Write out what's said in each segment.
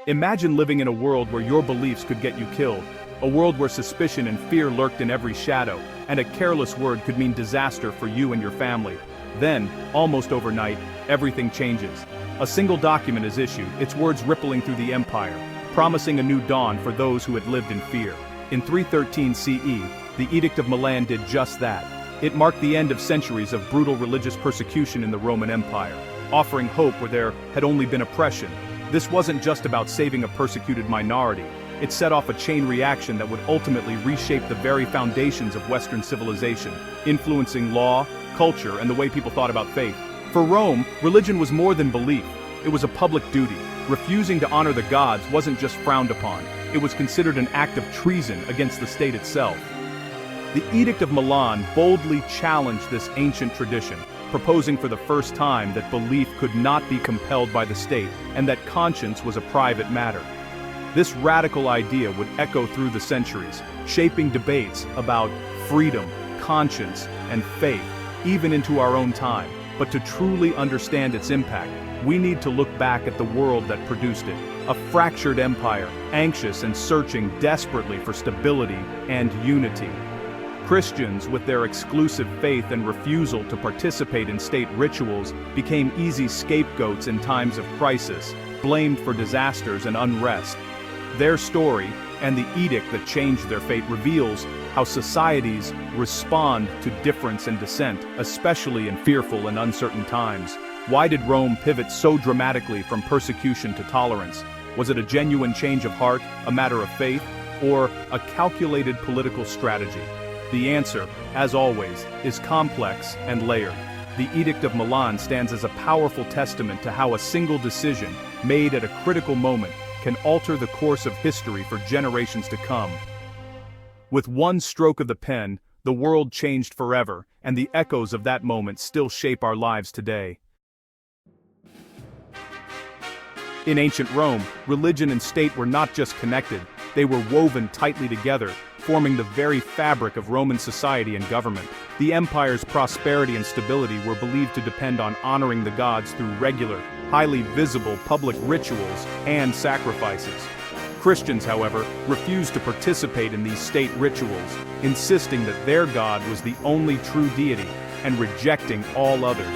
Imagine living in a world where your beliefs could get you killed, a world where suspicion and fear lurked in every shadow, and a careless word could mean disaster for you and your family. Then, almost overnight, everything changes. A single document is issued, its words rippling through the empire, promising a new dawn for those who had lived in fear. In 313 CE, the Edict of Milan did just that. It marked the end of centuries of brutal religious persecution in the Roman Empire, offering hope where there had only been oppression. This wasn't just about saving a persecuted minority. It set off a chain reaction that would ultimately reshape the very foundations of Western civilization, influencing law, culture, and the way people thought about faith. For Rome, religion was more than belief. It was a public duty. Refusing to honor the gods wasn't just frowned upon. It was considered an act of treason against the state itself. The Edict of Milan boldly challenged this ancient tradition, proposing for the first time that belief could not be compelled by the state and that conscience was a private matter. This radical idea would echo through the centuries, shaping debates about freedom, conscience, and faith, even into our own time. But to truly understand its impact, we need to look back at the world that produced it, a fractured empire, anxious and searching desperately for stability and unity. Christians, with their exclusive faith and refusal to participate in state rituals, became easy scapegoats in times of crisis, blamed for disasters and unrest. Their story, and the edict that changed their fate, reveals how societies respond to difference and dissent, especially in fearful and uncertain times. Why did Rome pivot so dramatically from persecution to tolerance? Was it a genuine change of heart, a matter of faith, or a calculated political strategy? The answer, as always, is complex and layered. The Edict of Milan stands as a powerful testament to how a single decision, made at a critical moment, can alter the course of history for generations to come. With one stroke of the pen, the world changed forever, and the echoes of that moment still shape our lives today. In ancient Rome, religion and state were not just connected, they were woven tightly together, forming the very fabric of Roman society and government. The empire's prosperity and stability were believed to depend on honoring the gods through regular, highly visible public rituals and sacrifices. Christians, however, refused to participate in these state rituals, insisting that their God was the only true deity and rejecting all others.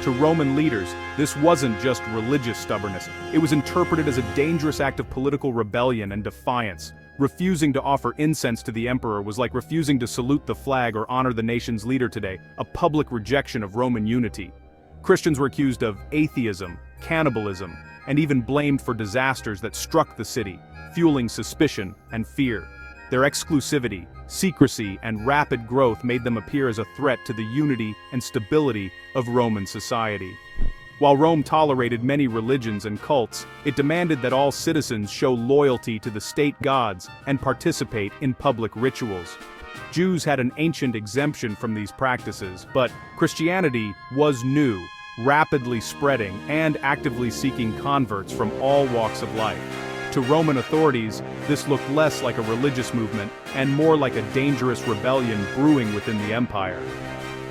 To Roman leaders, this wasn't just religious stubbornness, it was interpreted as a dangerous act of political rebellion and defiance. Refusing to offer incense to the emperor was like refusing to salute the flag or honor the nation's leader today, a public rejection of Roman unity. Christians were accused of atheism, cannibalism, and even blamed for disasters that struck the city, fueling suspicion and fear. Their exclusivity, secrecy, and rapid growth made them appear as a threat to the unity and stability of Roman society. While Rome tolerated many religions and cults, it demanded that all citizens show loyalty to the state gods and participate in public rituals. Jews had an ancient exemption from these practices, but Christianity was new, rapidly spreading and actively seeking converts from all walks of life. To Roman authorities, this looked less like a religious movement and more like a dangerous rebellion brewing within the empire.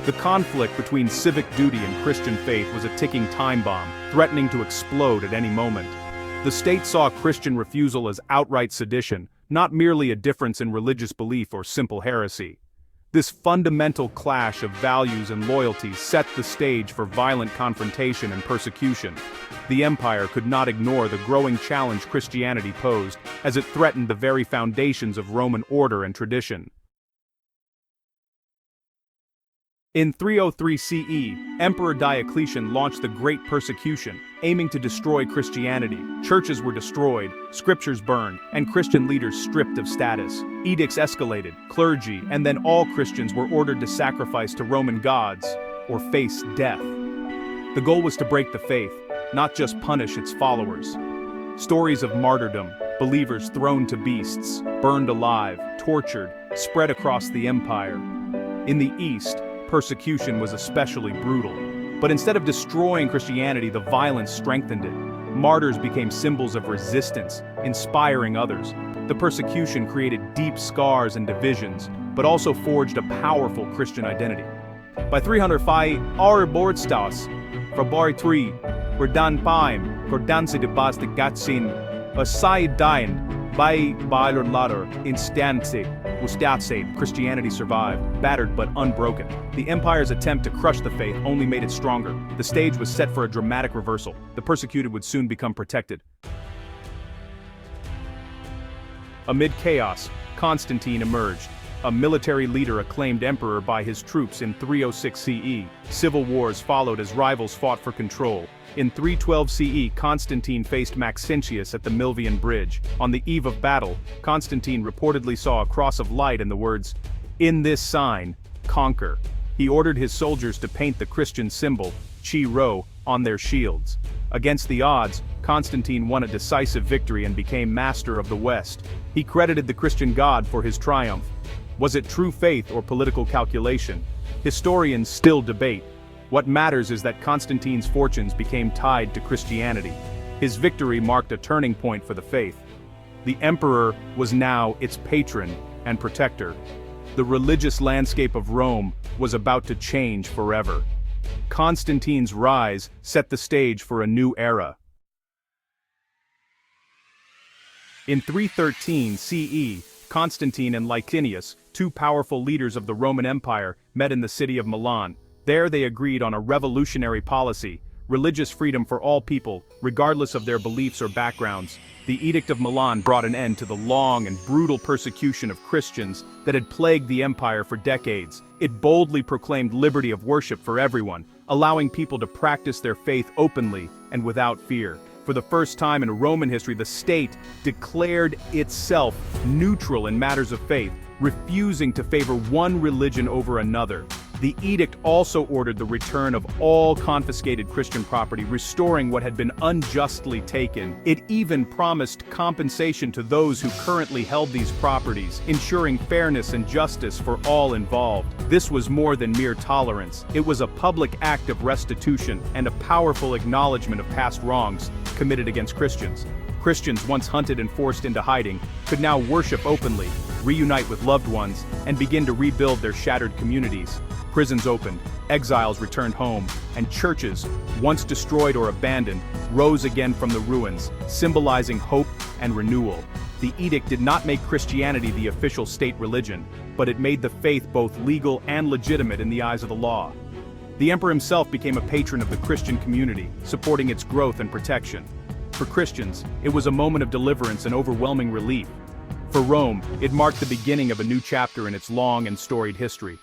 The conflict between civic duty and Christian faith was a ticking time bomb, threatening to explode at any moment. The state saw Christian refusal as outright sedition, not merely a difference in religious belief or simple heresy. This fundamental clash of values and loyalties set the stage for violent confrontation and persecution. The empire could not ignore the growing challenge Christianity posed, as it threatened the very foundations of Roman order and tradition. In 303 CE, Emperor Diocletian launched the Great Persecution, aiming to destroy Christianity. Churches were destroyed, scriptures burned, and Christian leaders stripped of status. Edicts escalated, clergy, and then all Christians were ordered to sacrifice to Roman gods or face death. The goal was to break the faith, not just punish its followers. Stories of martyrdom, believers thrown to beasts, burned alive, tortured, spread across the empire. In the East, persecution was especially brutal. But instead of destroying Christianity, the violence strengthened it. Martyrs became symbols of resistance, inspiring others. The persecution created deep scars and divisions, but also forged a powerful Christian identity. By 305, our bordstas, fra bari 3, were dan paim, for danse de bas de gatsin, Aside dying by latter instance, Christianity survived, battered but unbroken. The empire's attempt to crush the faith only made it stronger. The stage was set for a dramatic reversal. The persecuted would soon become protected. Amid chaos, Constantine emerged, a military leader acclaimed emperor by his troops in 306 CE. Civil wars followed as rivals fought for control. In 312 CE, Constantine faced Maxentius at the Milvian Bridge. On the eve of battle, Constantine reportedly saw a cross of light and the words, "In this sign, conquer." He ordered his soldiers to paint the Christian symbol, Chi Rho, on their shields. Against the odds, Constantine won a decisive victory and became master of the West. He credited the Christian God for his triumph. Was it true faith or political calculation? Historians still debate. What matters is that Constantine's fortunes became tied to Christianity. His victory marked a turning point for the faith. The emperor was now its patron and protector. The religious landscape of Rome was about to change forever. Constantine's rise set the stage for a new era. In 313 CE, Constantine and Licinius, two powerful leaders of the Roman Empire, met in the city of Milan. There they agreed on a revolutionary policy: religious freedom for all people, regardless of their beliefs or backgrounds. The Edict of Milan brought an end to the long and brutal persecution of Christians that had plagued the empire for decades. It boldly proclaimed liberty of worship for everyone, allowing people to practice their faith openly and without fear. For the first time in Roman history, the state declared itself neutral in matters of faith, refusing to favor one religion over another. The edict also ordered the return of all confiscated Christian property, restoring what had been unjustly taken. It even promised compensation to those who currently held these properties, ensuring fairness and justice for all involved. This was more than mere tolerance. It was a public act of restitution and a powerful acknowledgement of past wrongs committed against Christians. Christians, once hunted and forced into hiding, could now worship openly, reunite with loved ones, and begin to rebuild their shattered communities. Prisons opened, exiles returned home, and churches, once destroyed or abandoned, rose again from the ruins, symbolizing hope and renewal. The edict did not make Christianity the official state religion, but it made the faith both legal and legitimate in the eyes of the law. The emperor himself became a patron of the Christian community, supporting its growth and protection. For Christians, it was a moment of deliverance and overwhelming relief. For Rome, it marked the beginning of a new chapter in its long and storied history.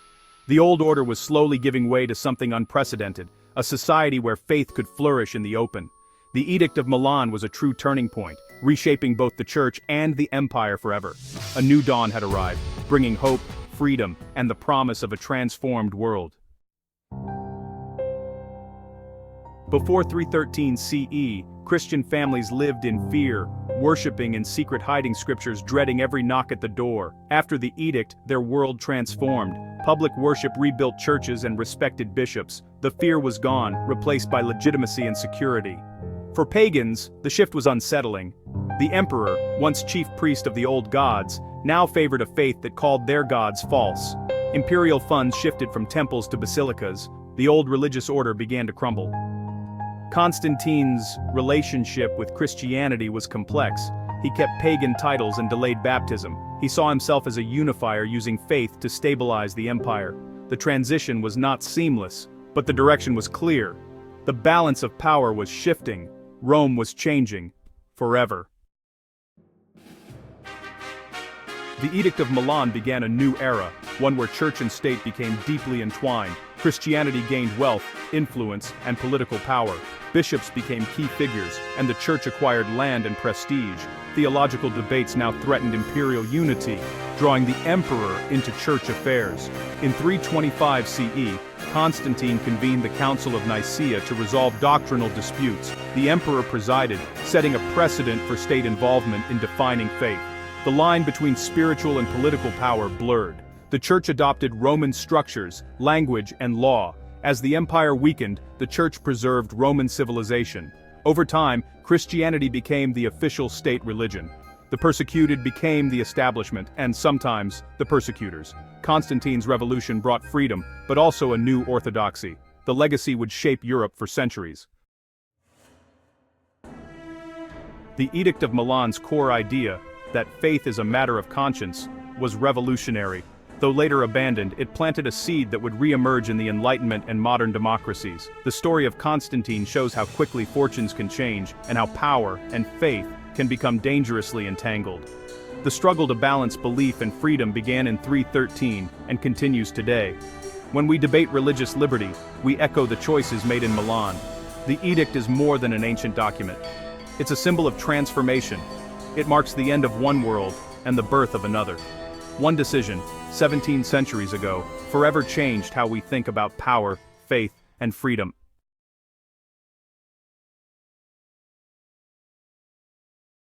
The old order was slowly giving way to something unprecedented, a society where faith could flourish in the open. The Edict of Milan was a true turning point, reshaping both the church and the empire forever. A new dawn had arrived, bringing hope, freedom, and the promise of a transformed world. Before 313 CE, Christian families lived in fear, worshipping in secret hiding scriptures, dreading every knock at the door. After the edict, their world transformed. Public worship rebuilt churches and respected bishops. The fear was gone, replaced by legitimacy and security. For pagans, the shift was unsettling. The emperor, once chief priest of the old gods, now favored a faith that called their gods false. Imperial funds shifted from temples to basilicas. The old religious order began to crumble. Constantine's relationship with Christianity was complex. He kept pagan titles and delayed baptism. He saw himself as a unifier, using faith to stabilize the empire. The transition was not seamless, but the direction was clear. The balance of power was shifting. Rome was changing forever. The Edict of Milan began a new era, one where church and state became deeply entwined. Christianity gained wealth, influence, and political power. Bishops became key figures, and the church acquired land and prestige. Theological debates now threatened imperial unity, drawing the emperor into church affairs. In 325 CE, Constantine convened the Council of Nicaea to resolve doctrinal disputes. The emperor presided, setting a precedent for state involvement in defining faith. The line between spiritual and political power blurred. The church adopted Roman structures, language, and law. As the empire weakened, the church preserved Roman civilization. Over time, Christianity became the official state religion. The persecuted became the establishment, and sometimes, the persecutors. Constantine's revolution brought freedom, but also a new orthodoxy. The legacy would shape Europe for centuries. The Edict of Milan's core idea, that faith is a matter of conscience, was revolutionary. Though later abandoned, it planted a seed that would re-emerge in the Enlightenment and modern democracies. The story of Constantine shows how quickly fortunes can change, and how power and faith can become dangerously entangled. The struggle to balance belief and freedom began in 313 and continues today. When we debate religious liberty, we echo the choices made in Milan. The edict is more than an ancient document. It's a symbol of transformation. It marks the end of one world and the birth of another. One decision, 17 centuries ago, forever changed how we think about power, faith, and freedom.